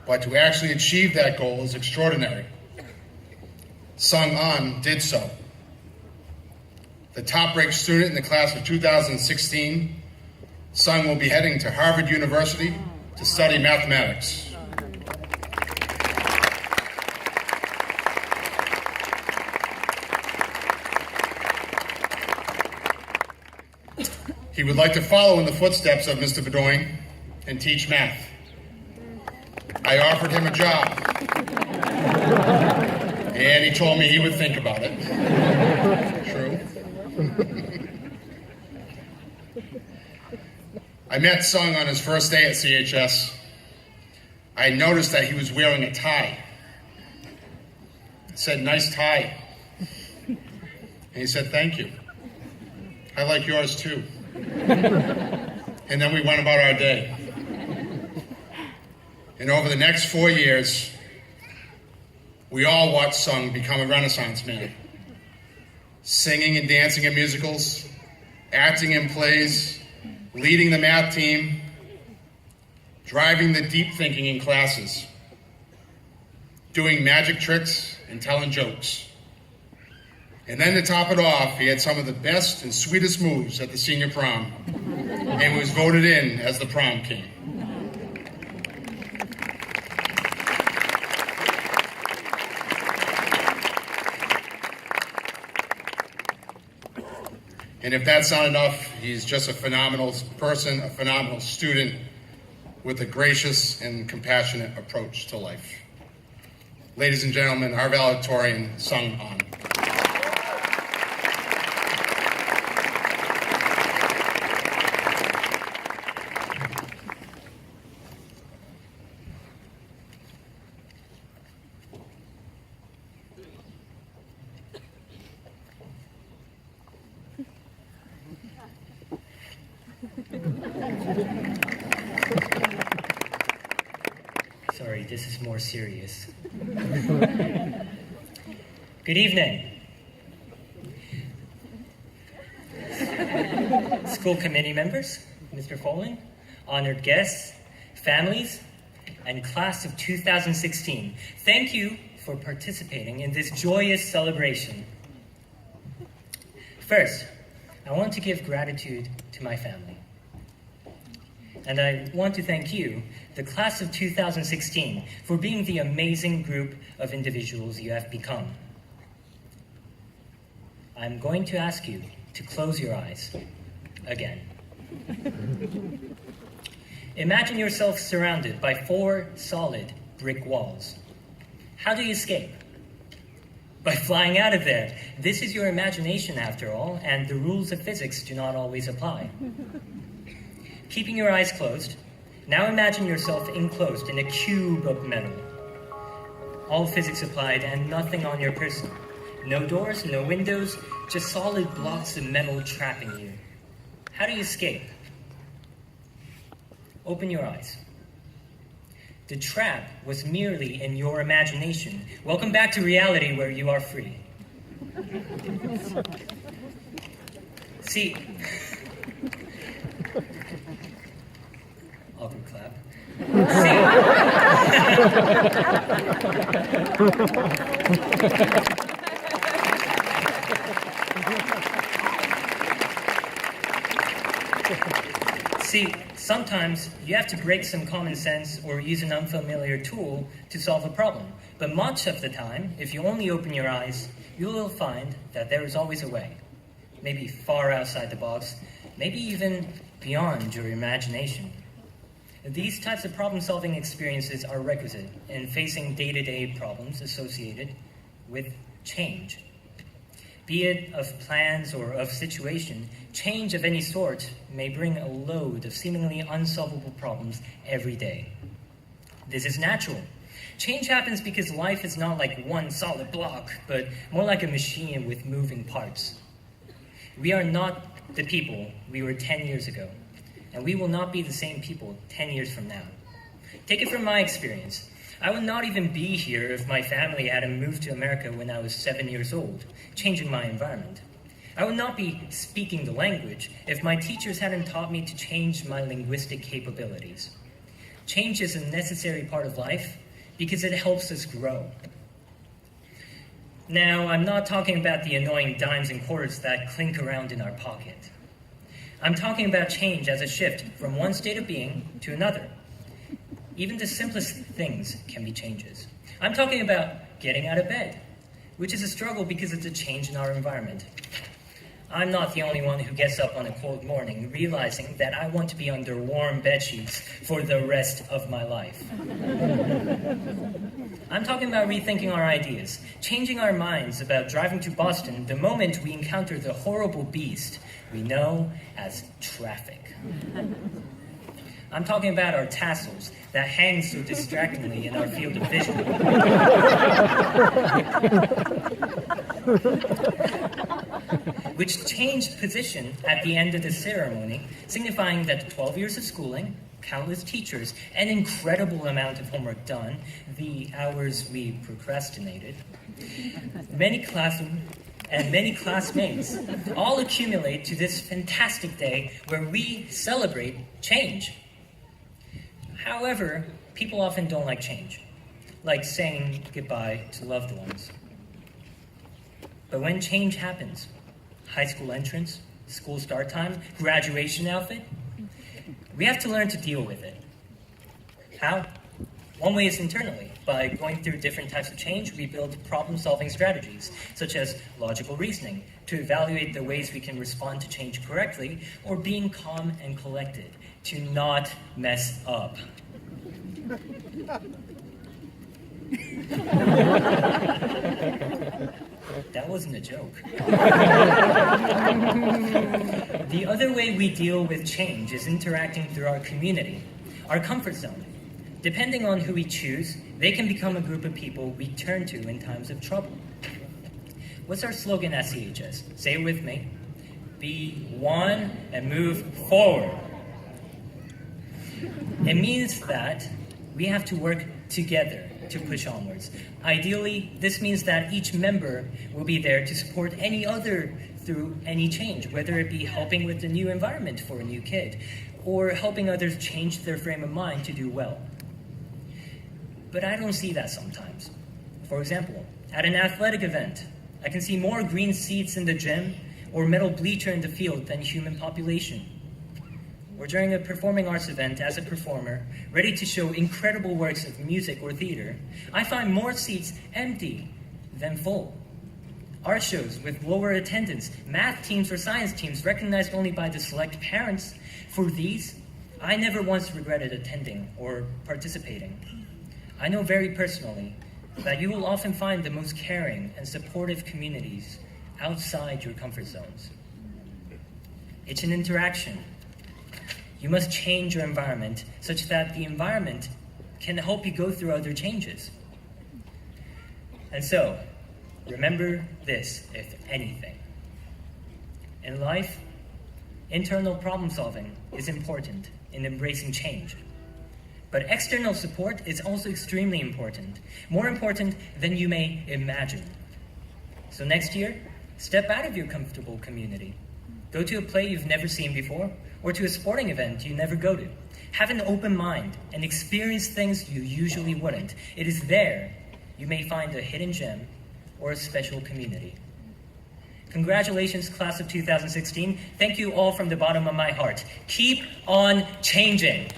but to actually achieve that goal is extraordinary. Sung An did so. The top-ranked student in the class of 2016, Sung will be heading to Harvard University to study mathematics. He would like to follow in the footsteps of Mr. Bedoin and teach math. I offered him a job, and he told me he would think about it. True. I met Sung on his first day at CHS. I noticed that he was wearing a tie. It said, "Nice tie." And he said, "Thank you. I like yours too." And then we went about our day. And over the next 4 years, we all watched Sung become a Renaissance man. Singing and dancing in musicals, acting in plays, leading the math team, driving the deep thinking in classes, doing magic tricks and telling jokes. And then to top it off, he had some of the best and sweetest moves at the senior prom and was voted in as the prom king. And if that's not enough, he's just a phenomenal person, a phenomenal student with a gracious and compassionate approach to life. Ladies and gentlemen, our valedictorian, Sung An. Sorry, this is more serious. Good evening. School committee members, Mr. Follen, honored guests, families, and class of 2016. Thank you for participating in this joyous celebration. First, I want to give gratitude to my family. And I want to thank you, the class of 2016, for being the amazing group of individuals you have become. I'm going to ask you to close your eyes again. Imagine yourself surrounded by 4 solid brick walls. How do you escape? By flying out of there. This is your imagination after all, and the rules of physics do not always apply. Keeping your eyes closed, now imagine yourself enclosed in a cube of metal. All physics applied and nothing on your person. No doors, no windows, just solid blocks of metal trapping you. How do you escape? Open your eyes. The trap was merely in your imagination. Welcome back to reality where you are free. See, awkward clap. See, sometimes you have to break some common sense or use an unfamiliar tool to solve a problem. But much of the time, if you only open your eyes, you will find that there is always a way. Maybe far outside the box, maybe even beyond your imagination. These types of problem-solving experiences are requisite in facing day-to-day problems associated with change. Be it of plans or of situation, change of any sort may bring a load of seemingly unsolvable problems every day. This is natural. Change happens because life is not like one solid block, but more like a machine with moving parts. We are not the people we were 10 years ago, and we will not be the same people 10 years from now. Take it from my experience. I would not even be here if my family hadn't moved to America when I was 7 years old, changing my environment. I would not be speaking the language if my teachers hadn't taught me to change my linguistic capabilities. Change is a necessary part of life because it helps us grow. Now, I'm not talking about the annoying dimes and quarters that clink around in our pocket. I'm talking about change as a shift from one state of being to another. Even the simplest things can be changes. I'm talking about getting out of bed, which is a struggle because it's a change in our environment. I'm not the only one who gets up on a cold morning realizing that I want to be under warm bedsheets for the rest of my life. I'm talking about rethinking our ideas, changing our minds about driving to Boston the moment we encounter the horrible beast we know as traffic. I'm talking about our tassels that hang so distractingly in our field of vision. Which changed position at the end of the ceremony, signifying that 12 years of schooling, countless teachers, an incredible amount of homework done, the hours we procrastinated, many classrooms, and many classmates all accumulate to this fantastic day where we celebrate change. However, people often don't like change, like saying goodbye to loved ones. But when change happens, high school entrance, school start time, graduation outfit, we have to learn to deal with it. How? One way is internally. By going through different types of change, we build problem-solving strategies, such as logical reasoning, to evaluate the ways we can respond to change correctly, or being calm and collected, to not mess up. That wasn't a joke. The other way we deal with change is interacting through our community, our comfort zone. Depending on who we choose, they can become a group of people we turn to in times of trouble. What's our slogan at CHS? Say it with me. Be one and move forward. It means that we have to work together to push onwards. Ideally, this means that each member will be there to support any other through any change, whether it be helping with the new environment for a new kid, or helping others change their frame of mind to do well. But I don't see that sometimes. For example, at an athletic event, I can see more green seats in the gym or metal bleacher in the field than human population. Or during a performing arts event as a performer, ready to show incredible works of music or theater, I find more seats empty than full. Art shows with lower attendance, math teams or science teams recognized only by the select parents. For these, I never once regretted attending or participating. I know very personally that you will often find the most caring and supportive communities outside your comfort zones. It's an interaction. You must change your environment such that the environment can help you go through other changes. And so, remember this, if anything. In life, internal problem solving is important in embracing change. But external support is also extremely important, more important than you may imagine. So next year, step out of your comfortable community. Go to a play you've never seen before, or to a sporting event you never go to. Have an open mind and experience things you usually wouldn't. It is there you may find a hidden gem or a special community. Congratulations, class of 2016. Thank you all from the bottom of my heart. Keep on changing.